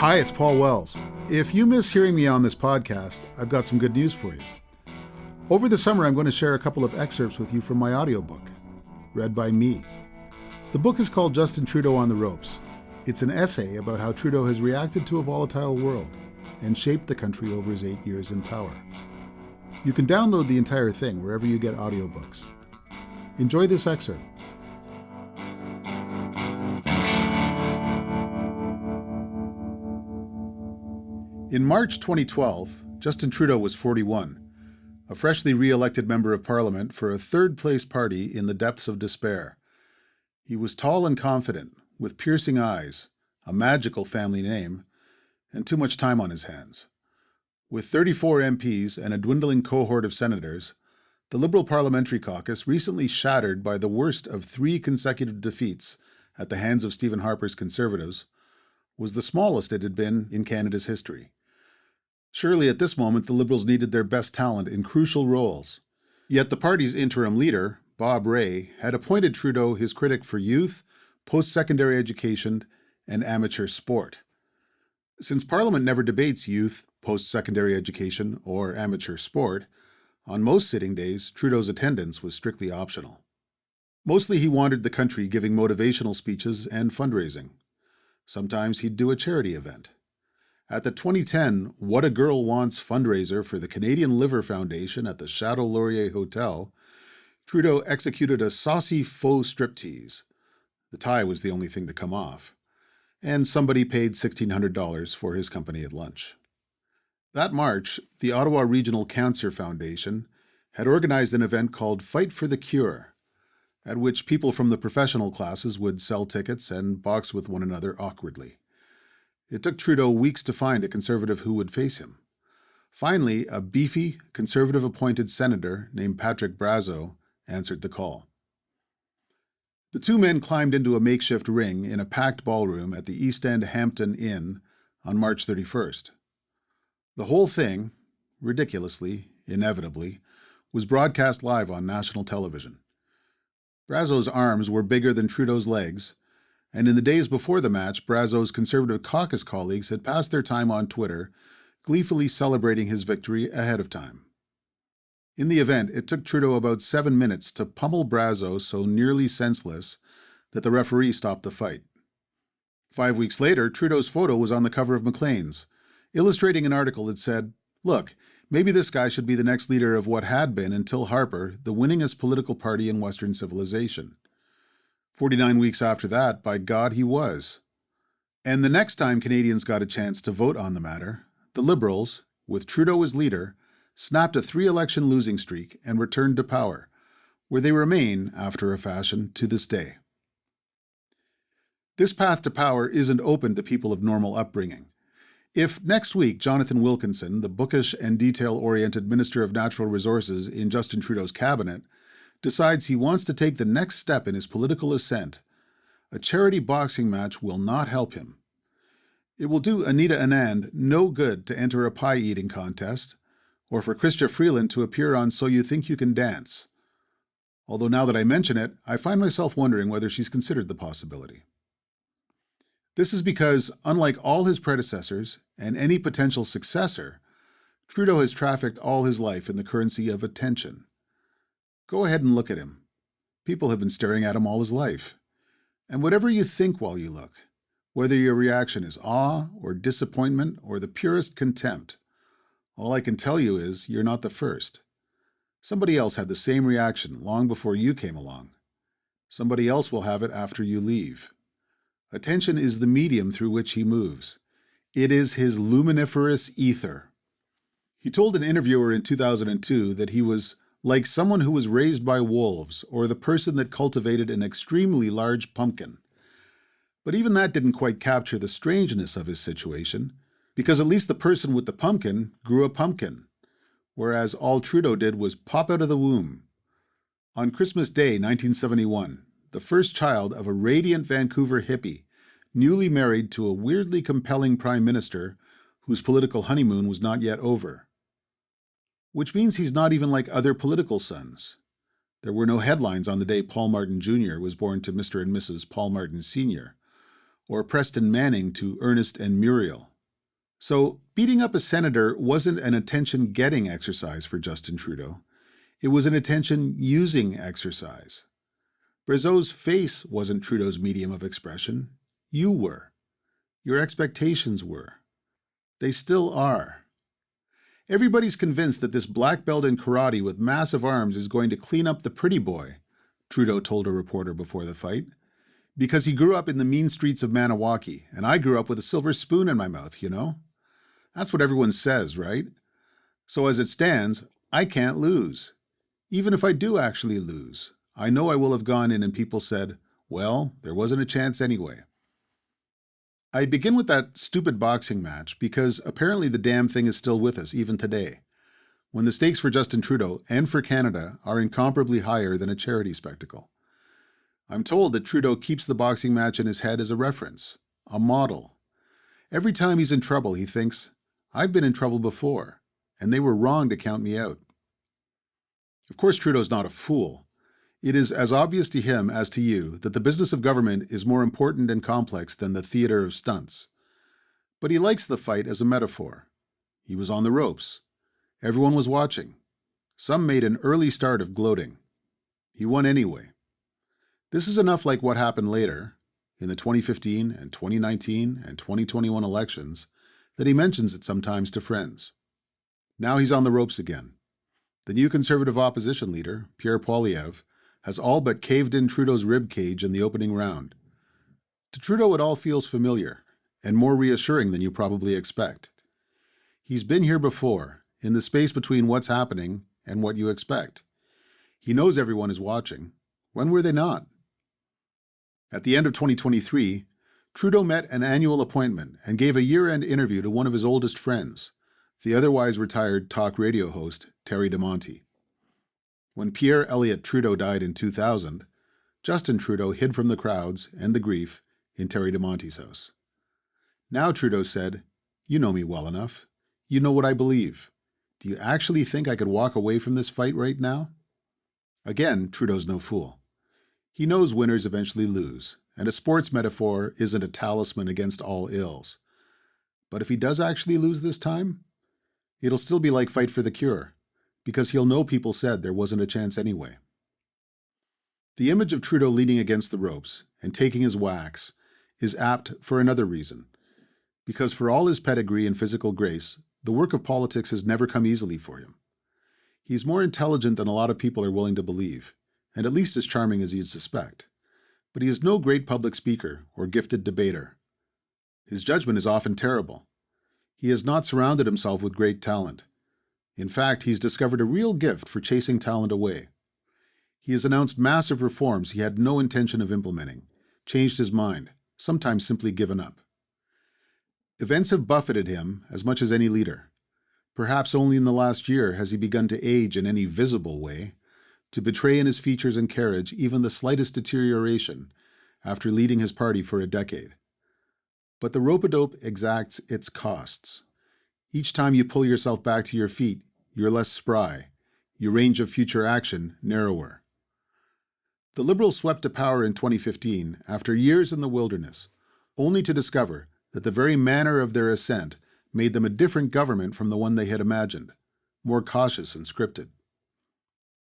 Hi, it's Paul Wells. If you miss hearing me on this podcast, I've got some good news for you. Over the summer, I'm going to share a couple of excerpts with you from my audiobook, read by me. The book is called Justin Trudeau on the Ropes. It's an essay about how Trudeau has reacted to a volatile world and shaped the country over his 8 years in power. You can download the entire thing wherever you get audiobooks. Enjoy this excerpt. In March 2012, Justin Trudeau was 41, a freshly re-elected member of Parliament for a third-place party in the depths of despair. He was tall and confident, with piercing eyes, a magical family name, and too much time on his hands. With 34 MPs and a dwindling cohort of senators, the Liberal Parliamentary Caucus, recently shattered by the worst of 3 consecutive defeats at the hands of Stephen Harper's Conservatives, was the smallest it had been in Canada's history. Surely at this moment the Liberals needed their best talent in crucial roles. Yet the party's interim leader, Bob Rae, had appointed Trudeau his critic for youth, post-secondary education, and amateur sport. Since Parliament never debates youth, post-secondary education, or amateur sport, on most sitting days, Trudeau's attendance was strictly optional. Mostly he wandered the country giving motivational speeches and fundraising. Sometimes he'd do a charity event. At the 2010 What a Girl Wants fundraiser for the Canadian Liver Foundation at the Chateau Laurier Hotel, Trudeau executed a saucy faux striptease. The tie was the only thing to come off. And somebody paid $1,600 for his company at lunch. That March, the Ottawa Regional Cancer Foundation had organized an event called Fight for the Cure, at which people from the professional classes would sell tickets and box with one another awkwardly. It took Trudeau weeks to find a Conservative who would face him. Finally, a beefy, Conservative-appointed senator named Patrick Brazeau answered the call. The two men climbed into a makeshift ring in a packed ballroom at the East End Hampton Inn on March 31st. The whole thing, ridiculously, inevitably, was broadcast live on national television. Brazeau's arms were bigger than Trudeau's legs, and in the days before the match, Brazeau's Conservative caucus colleagues had passed their time on Twitter, gleefully celebrating his victory ahead of time. In the event, it took Trudeau about 7 minutes to pummel Brazeau so nearly senseless that the referee stopped the fight. 5 weeks later, Trudeau's photo was on the cover of Maclean's, illustrating an article that said, "Look, maybe this guy should be the next leader of what had been, until Harper, the winningest political party in Western civilization." 49 weeks after that, by God, he was. And the next time Canadians got a chance to vote on the matter, the Liberals, with Trudeau as leader, snapped a 3-election losing streak and returned to power, where they remain, after a fashion, to this day. This path to power isn't open to people of normal upbringing. If next week Jonathan Wilkinson, the bookish and detail-oriented Minister of Natural Resources in Justin Trudeau's cabinet, decides he wants to take the next step in his political ascent, a charity boxing match will not help him. It will do Anita Anand no good to enter a pie-eating contest, or for Chrystia Freeland to appear on So You Think You Can Dance. Although now that I mention it, I find myself wondering whether she's considered the possibility. This is because, unlike all his predecessors and any potential successor, Trudeau has trafficked all his life in the currency of attention. Go ahead and look at him. People have been staring at him all his life. And whatever you think while you look, whether your reaction is awe or disappointment or the purest contempt, all I can tell you is you're not the first. Somebody else had the same reaction long before you came along. Somebody else will have it after you leave. Attention is the medium through which he moves. It is his luminiferous ether. He told an interviewer in 2002 that he was like someone who was raised by wolves, or the person that cultivated an extremely large pumpkin. But even that didn't quite capture the strangeness of his situation, because at least the person with the pumpkin grew a pumpkin, whereas all Trudeau did was pop out of the womb. On Christmas Day, 1971, the first child of a radiant Vancouver hippie, newly married to a weirdly compelling prime minister whose political honeymoon was not yet over. Which means he's not even like other political sons. There were no headlines on the day Paul Martin Jr. was born to Mr. and Mrs. Paul Martin Sr., or Preston Manning to Ernest and Muriel. So, beating up a senator wasn't an attention-getting exercise for Justin Trudeau. It was an attention-using exercise. Brazeau's face wasn't Trudeau's medium of expression. You were. Your expectations were. They still are. Everybody's convinced that this black belt in karate with massive arms is going to clean up the pretty boy, Trudeau told a reporter before the fight, because he grew up in the mean streets of Maniwaki, and I grew up with a silver spoon in my mouth, you know? That's what everyone says, right? So as it stands, I can't lose. Even if I do actually lose, I know I will have gone in and people said, well, there wasn't a chance anyway. I begin with that stupid boxing match because apparently the damn thing is still with us even today, when the stakes for Justin Trudeau and for Canada are incomparably higher than a charity spectacle. I'm told that Trudeau keeps the boxing match in his head as a reference, a model. Every time he's in trouble, he thinks, I've been in trouble before, and they were wrong to count me out. Of course, Trudeau's not a fool. It is as obvious to him as to you that the business of government is more important and complex than the theater of stunts. But he likes the fight as a metaphor. He was on the ropes. Everyone was watching. Some made an early start of gloating. He won anyway. This is enough like what happened later, in the 2015 and 2019 and 2021 elections, that he mentions it sometimes to friends. Now he's on the ropes again. The new Conservative opposition leader, Pierre Poilievre, has all but caved in Trudeau's rib cage in the opening round. To Trudeau, it all feels familiar and more reassuring than you probably expect. He's been here before, in the space between what's happening and what you expect. He knows everyone is watching. When were they not? At the end of 2023, Trudeau met an annual appointment and gave a year-end interview to one of his oldest friends, the otherwise retired talk radio host Terry DeMonte. When Pierre Elliott Trudeau died in 2000, Justin Trudeau hid from the crowds and the grief in Terry DeMonte's house. Now Trudeau said, you know me well enough. You know what I believe. Do you actually think I could walk away from this fight right now? Again, Trudeau's no fool. He knows winners eventually lose, and a sports metaphor isn't a talisman against all ills. But if he does actually lose this time, it'll still be like Fight for the Cure, because he'll know people said there wasn't a chance anyway. The image of Trudeau leaning against the ropes and taking his whacks is apt for another reason, because for all his pedigree and physical grace, the work of politics has never come easily for him. He's more intelligent than a lot of people are willing to believe, and at least as charming as you'd suspect. But he is no great public speaker or gifted debater. His judgment is often terrible. He has not surrounded himself with great talent. In fact, he's discovered a real gift for chasing talent away. He has announced massive reforms he had no intention of implementing, changed his mind, sometimes simply given up. Events have buffeted him as much as any leader. Perhaps only in the last year has he begun to age in any visible way, to betray in his features and carriage even the slightest deterioration after leading his party for a decade. But the rope-a-dope exacts its costs. Each time you pull yourself back to your feet, you're less spry, your range of future action narrower. The Liberals swept to power in 2015 after years in the wilderness, only to discover that the very manner of their ascent made them a different government from the one they had imagined, more cautious and scripted.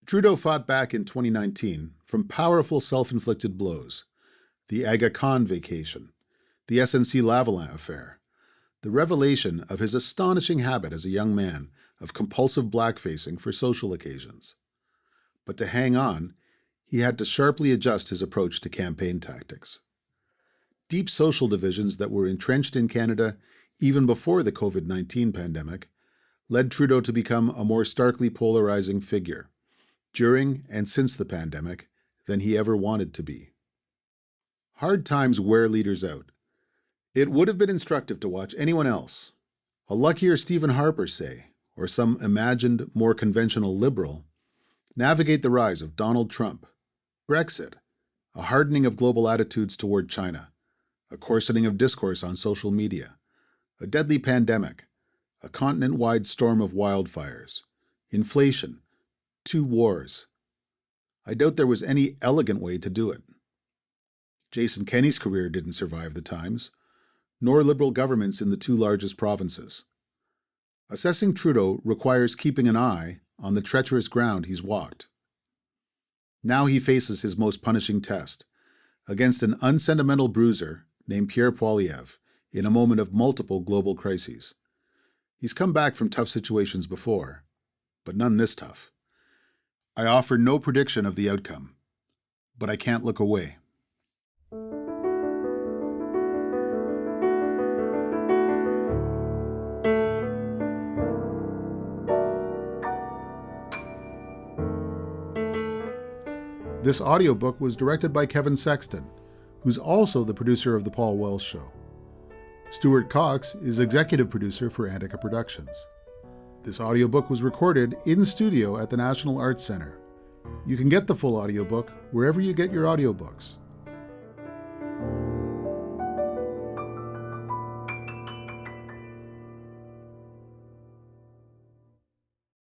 Trudeau fought back in 2019 from powerful self-inflicted blows: the Aga Khan vacation, the SNC-Lavalin affair, the revelation of his astonishing habit as a young man of compulsive blackfacing for social occasions. But to hang on, he had to sharply adjust his approach to campaign tactics. Deep social divisions that were entrenched in Canada even before the COVID-19 pandemic led Trudeau to become a more starkly polarizing figure, during and since the pandemic, than he ever wanted to be. Hard times wear leaders out. It would have been instructive to watch anyone else, a luckier Stephen Harper, say, or some imagined, more conventional liberal, navigate the rise of Donald Trump, Brexit, a hardening of global attitudes toward China, a coarsening of discourse on social media, a deadly pandemic, a continent-wide storm of wildfires, inflation, 2 wars. I doubt there was any elegant way to do it. Jason Kenney's career didn't survive the times. nor Liberal governments in the two largest provinces. Assessing Trudeau requires keeping an eye on the treacherous ground he's walked. Now he faces his most punishing test, against an unsentimental bruiser named Pierre Poilievre in a moment of multiple global crises. He's come back from tough situations before, but none this tough. I offer no prediction of the outcome, but I can't look away. This audiobook was directed by Kevin Sexton, who's also the producer of The Paul Wells Show. Stuart Cox is executive producer for Antica Productions. This audiobook was recorded in studio at the National Arts Centre. You can get the full audiobook wherever you get your audiobooks.